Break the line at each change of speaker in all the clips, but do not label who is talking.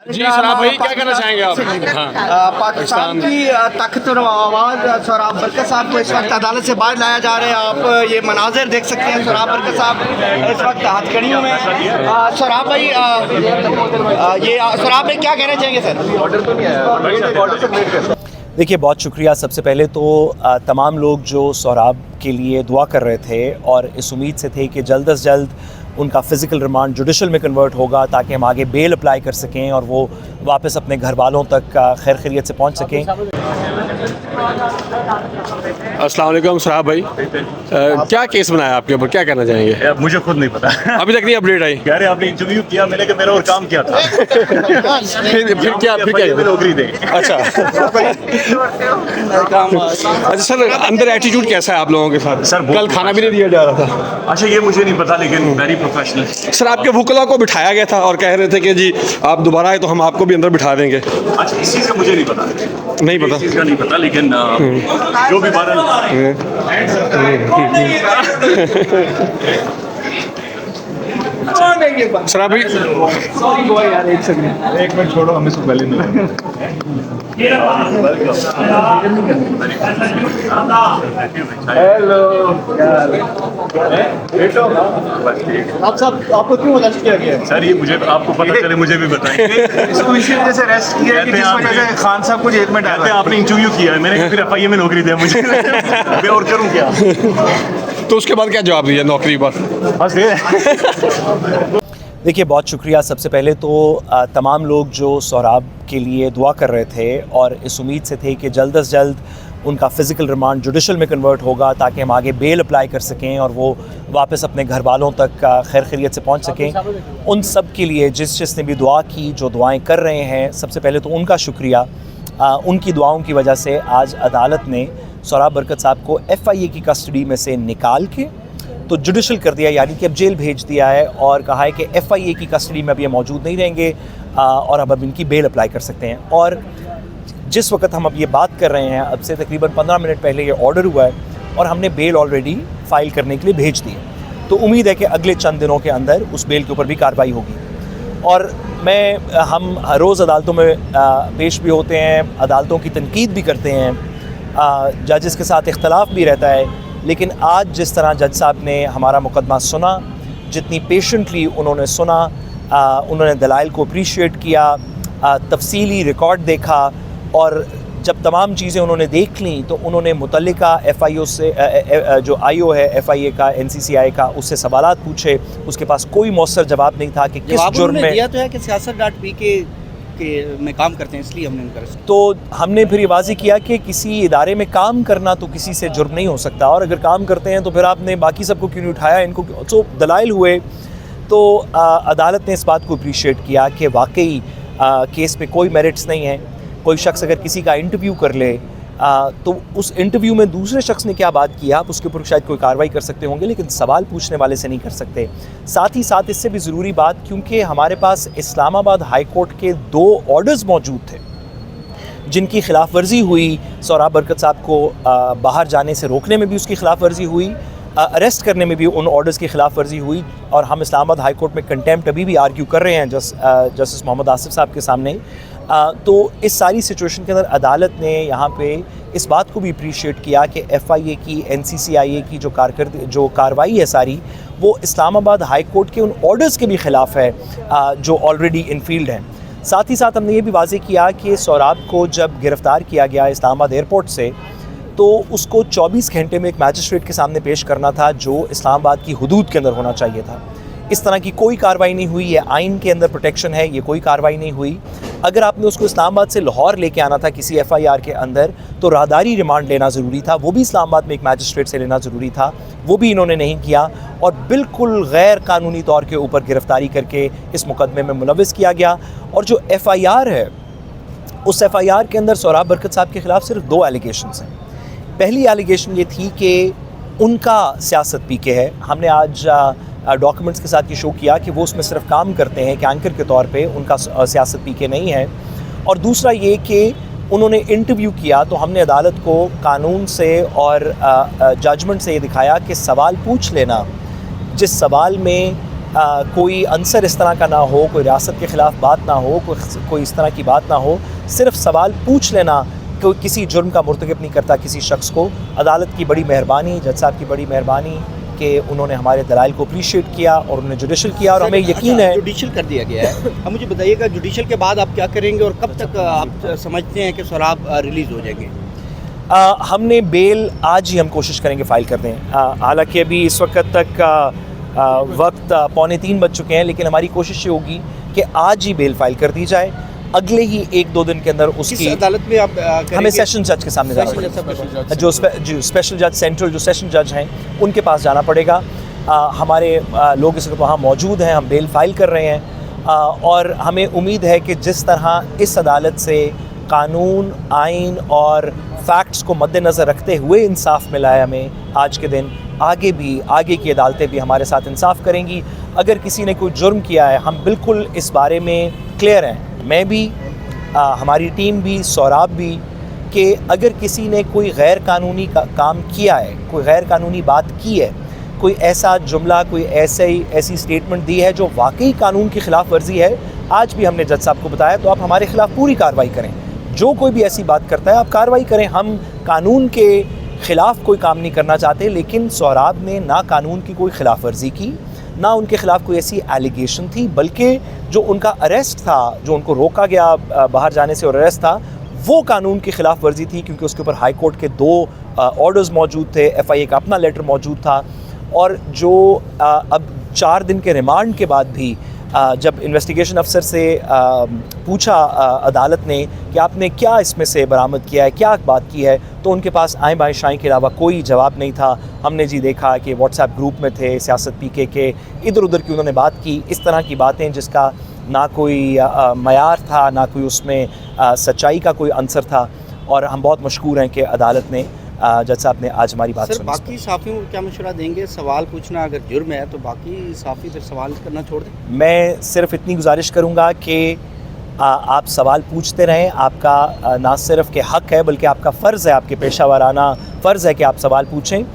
जी सराब भाई, क्या कहना चाहेंगे आप? हाँ।
पाकिस्तान की तख्त और आवाज़ सोहराब बरकत साहब को इस वक्त अदालत से बाहर लाया जा रहा है। आप ये मनाजिर देख सकते हैं। सोहराब बरकत साहब इस वक्त हथकड़ियों में। सोहराब भाई, ये सोहराब भाई क्या कहना चाहेंगे सर? ऑर्डर तो नहीं आया।
देखिए, बहुत शुक्रिया। सबसे पहले तो तमाम लोग जो सोहराब के लिए दुआ कर रहे थे और इस उम्मीद से थे कि जल्द अज़ जल्द उनका फ़िज़िकल रिमांड जुडिशल में कन्वर्ट होगा ताकि हम आगे बेल अप्लाई कर सकें और वो वापस अपने घर वालों तक खैर खैरियत से पहुंच सकें।
अस्सलाम वालेकुम सराब भाई, क्या केस बनाया आपके ऊपर, क्या कहना चाहेंगे?
मुझे खुद नहीं पता।
अभी तक नहीं अपडेट आई?
कह रहे आपने इंटरव्यू किया, मैंने कहा मेरा और काम क्या था।
फिर क्या
नौकरी दे।
अच्छा अच्छा सर, अंदर एटीट्यूड कैसा है आप लोगों के साथ?
सर,
कल खाना भी नहीं दिया जा रहा था।
अच्छा, ये मुझे नहीं पता, लेकिन वेरी प्रोफेशनल।
सर, आपके वुकला को बिठाया गया था और कह रहे थे कि जी आप दोबारा आए तो हम आपको भी अंदर बिठा देंगे।
अच्छा, इस चीज़ का मुझे नहीं पता।
नहीं पता?
इस चीज़ का नहीं पता, लेकिन जो भी बारह
सर अभी
एक मिनट छोड़ो, हमें इसको पहले नहीं।
हेलो आपको क्यों अरेस्ट किया गया?
सर, ये मुझे आपको पता चले मुझे भी बताएं।
इसको इसी वजह से अरेस्ट किया कि जिस वजह से खान साहब को जेल में डाला है।
आपने इंटरव्यू किया है, मैंने फिर FIA में नौकरी दिया मुझे। मैं और करूँ क्या?
तो उसके बाद क्या जवाब दिया नौकरी बस?
देखिए, बहुत शुक्रिया। सबसे पहले तो तमाम लोग जो सोहराब के लिए दुआ कर रहे थे और इस उम्मीद से थे कि जल्द अज़ जल्द उनका फ़िज़िकल रिमांड जुडिशल में कन्वर्ट होगा ताकि हम आगे बेल अप्लाई कर सकें और वो वापस अपने घर वालों तक खैर खैरियत से पहुंच सकें, उन सब के लिए जिसने भी दुआ की, जो दुआएं कर रहे हैं, सबसे पहले तो उनका शुक्रिया। उनकी दुआओं की वजह से आज अदालत ने सोहराब बरकत साहब को FIA की कस्टडी में से निकाल के तो जुडिशल कर दिया, यानी कि अब जेल भेज दिया है और कहा है कि FIA की कस्टडी में अब ये मौजूद नहीं रहेंगे और अब इनकी बेल अप्लाई कर सकते हैं। और जिस वक्त हम अब ये बात कर रहे हैं, अब से तकरीबन 15 मिनट पहले ये ऑर्डर हुआ है और हमने बेल ऑलरेडी फ़ाइल करने के लिए भेज दी है। तो उम्मीद है कि अगले चंद दिनों के अंदर उस बेल के ऊपर भी कार्रवाई होगी। और हम हर रोज़ अदालतों में पेश भी होते हैं, अदालतों की तनकीद भी करते हैं, जजेस के साथ इख्तलाफ भी रहता है, लेकिन आज जिस तरह जज साहब ने हमारा मुकदमा सुना, जितनी पेशेंटली उन्होंने सुना, उन्होंने दलाइल को अप्रीशिएट किया, तफसीली रिकॉर्ड देखा और जब तमाम चीज़ें उन्होंने देख लीं तो उन्होंने मुतल्लिका FIO से जो IO है FIA का, NCCI का, उससे सवालात पूछे। उसके पास कोई मौसर जवाब नहीं था कि किस जुर्म में।
दिया तो है कि siyaset.pk में काम करते हैं, इसलिए हमने इनका
तो हमने फिर ये वाज़ेह किया कि किसी इदारे में काम करना तो किसी से जुर्म नहीं हो सकता, और अगर काम करते हैं तो फिर आपने बाकी सबको क्यों नहीं उठाया, इनको। तो दलाइल हुए तो अदालत ने इस बात को अप्रीशिएट किया कि वाकई केस में कोई मेरिट्स नहीं है। कोई शख्स अगर किसी का इंटरव्यू कर ले तो उस इंटरव्यू में दूसरे शख्स ने क्या बात किया, आप उसके ऊपर शायद कोई कार्रवाई कर सकते होंगे, लेकिन सवाल पूछने वाले से नहीं कर सकते। साथ ही साथ इससे भी ज़रूरी बात, क्योंकि हमारे पास इस्लामाबाद हाई कोर्ट के 2 ऑर्डर्स मौजूद थे जिनकी खिलाफ वर्जी हुई। सोहराब बरकत साहब को बाहर जाने से रोकने में भी उसकी खिलाफ वर्जी हुई, अरेस्ट करने में भी उन ऑर्डर्स की खिलाफ वर्जी हुई, और हम इस्लामाबाद हाई कोर्ट में कंटेम्प्ट अभी भी आर्ग्यू कर रहे हैं जस्टिस मोहम्मद आसिफ साहब के सामने। तो इस सारी सिचुएशन के अंदर अदालत ने यहाँ पे इस बात को भी अप्रीशिएट किया कि FIA की, NCCIA की जो कार्रवाई है सारी, वो इस्लामाबाद हाई कोर्ट के उन ऑर्डर्स के भी ख़िलाफ़ है जो ऑलरेडी इनफील्ड हैं। साथ ही साथ हमने ये भी वाज़ेह किया कि सोहराब को जब गिरफ़्तार किया गया इस्लामाबाद एयरपोर्ट से, तो उसको 24 घंटे में एक मैजिस्ट्रेट के सामने पेश करना था जो इस्लामाबाद की हुदूद के अंदर होना चाहिए था। इस तरह की कोई कार्रवाई नहीं हुई। ये आइन के अंदर प्रोटेक्शन है, ये कोई कार्रवाई नहीं हुई। अगर आपने उसको इस्लामाबाद से लाहौर लेके आना था किसी FIR के अंदर, तो राहदारी रिमांड लेना ज़रूरी था, वो भी इस्लामाबाद में एक मैजिस्ट्रेट से लेना ज़रूरी था, वो भी इन्होंने नहीं किया और बिल्कुल गैर कानूनी तौर के ऊपर गिरफ़्तारी करके इस मुकदमे में मुलव्वस किया गया। और जो FIR है, उस FIR के अंदर सोहराब बरकत साहब के ख़िलाफ़ सिर्फ 2 एलिगेशंस हैं। पहली एलिगेशन ये थी कि उनका siyaset.pk है। हमने आज डॉक्यूमेंट्स के साथ ये शो किया कि वो उसमें सिर्फ काम करते हैं कि एंकर के तौर पे, उनका siyaset.pk नहीं है। और दूसरा ये कि उन्होंने इंटरव्यू किया, तो हमने अदालत को कानून से और जजमेंट से ये दिखाया कि सवाल पूछ लेना, जिस सवाल में कोई अंसर इस तरह का ना हो, कोई रियासत के ख़िलाफ़ बात ना हो, कोई इस तरह की बात ना हो, सिर्फ सवाल पूछ लेना कोई किसी जुर्म का मुर्तकब नहीं करता किसी शख्स को। अदालत की बड़ी मेहरबानी, जज साहब की बड़ी मेहरबानी कि उन्होंने हमारे दलाइल को अप्रीशिएट किया और उन्होंने जुडिशल किया, और हमें यकीन है।
जुडिशल कर दिया गया है। अब मुझे बताइएगा जुडिशल के बाद आप क्या करेंगे और कब तक आप समझते हैं कि सोहराब रिलीज़ हो जाएंगे?
हमने बेल आज ही हम कोशिश करेंगे फ़ाइल कर दें। हालांकि अभी इस वक्त तक वक्त 2:45 बज चुके हैं, लेकिन हमारी कोशिश ये होगी कि आज ही बेल फ़ाइल कर दी जाए। अगले ही 1-2 दिन के अंदर उसकी
किस अदालत में आप करेंगे?
हमें सेशन जज के सामने जाना पड़ेगा। जो स्पेशल जज, सेंट्रल जो सेशन जज हैं, उनके पास जाना पड़ेगा। हमारे लोग इस वक्त वहाँ मौजूद हैं, हम बेल फाइल कर रहे हैं, और हमें उम्मीद है कि जिस तरह इस अदालत से कानून, आइन और फैक्ट्स को मद्देनज़र रखते हुए इंसाफ मिला है हमें आज के दिन, आगे की अदालतें भी हमारे साथ इंसाफ करेंगी। अगर किसी ने कोई जुर्म किया है, हम बिल्कुल इस बारे में क्लियर हैं, मैं भी, हमारी टीम भी, सोहराब भी, कि अगर किसी ने कोई गैर कानूनी काम किया है, कोई गैर कानूनी बात की है, कोई ऐसा जुमला, कोई ऐसी स्टेटमेंट दी है जो वाकई कानून की ख़िलाफ़ वर्जी है, आज भी हमने जज साहब को बताया, तो आप हमारे ख़िलाफ़ पूरी कार्रवाई करें। जो कोई भी ऐसी बात करता है आप कार्रवाई करें। हम कानून के ख़िलाफ़ कोई काम नहीं करना चाहते, लेकिन सोहराब ने ना कानून की कोई ख़िलाफ़ वर्जी की, ना उनके ख़िलाफ़ कोई ऐसी एलिगेशन थी, बल्कि जो उनका अरेस्ट था, जो उनको रोका गया बाहर जाने से और अरेस्ट था, वो कानून की ख़िलाफ़ वर्जी थी, क्योंकि उसके ऊपर हाई कोर्ट के 2 ऑर्डर्स मौजूद थे, FIA का अपना लेटर मौजूद था, और जो अब 4 दिन के रिमांड के बाद भी जब इन्वेस्टिगेशन अफसर से पूछा अदालत ने कि आपने क्या इसमें से बरामद किया है, क्या बात की है, तो उनके पास आएँ बाएँ शाएँ के अलावा कोई जवाब नहीं था। हमने जी देखा कि व्हाट्सएप ग्रुप में थे सियासत PK के, इधर उधर की उन्होंने बात की, इस तरह की बातें जिसका ना कोई मयार था, ना कोई उसमें सच्चाई का कोई अंसर था, और हम बहुत मशकूर हैं कि अदालत ने, जज साहब ने आज हमारी बात
सर,
सुनी।
बाकी साफ़ियों को क्या मशवरा देंगे? सवाल पूछना अगर जुर्म है तो बाकी साफ़ी फिर सवाल करना छोड़ दें?
मैं सिर्फ इतनी गुजारिश करूँगा कि आप सवाल पूछते रहें। आपका ना सिर्फ के हक़ है, बल्कि आपका फ़र्ज़ है, आपके पेशा वाराना फ़र्ज़ है कि आप सवाल पूछें।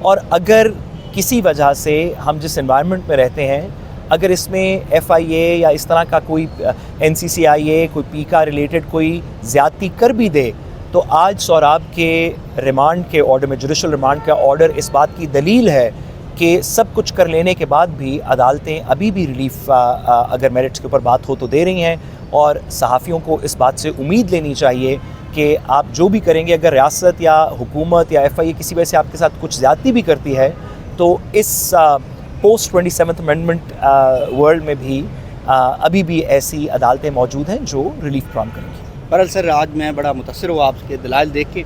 और अगर किसी वजह से हम जिस एनवायरनमेंट में रहते हैं, अगर इसमें FIA या इस तरह का कोई NCCIA, कोई PICA रिलेटेड कोई ज़्यादती कर भी दे, तो आज सोहराब के रिमांड के ऑर्डर में, जुडिशल रिमांड का ऑर्डर इस बात की दलील है कि सब कुछ कर लेने के बाद भी अदालतें अभी भी रिलीफ अगर मेरिट्स के ऊपर बात हो तो दे रही हैं, और सहाफ़ियों को इस बात से उम्मीद लेनी चाहिए कि आप जो भी करेंगे, अगर रियासत या हुकूमत या FIA किसी वजह से आपके साथ कुछ ज़्यादती भी करती है, तो इस पोस्ट 27th अमेंडमेंट वर्ल्ड में भी अभी भी ऐसी अदालतें मौजूद हैं जो रिलीफ प्रदान करेंगी।
बहरहाल सर, आज मैं बड़ा मुतासिर हुआ आपके दलाइल देख के।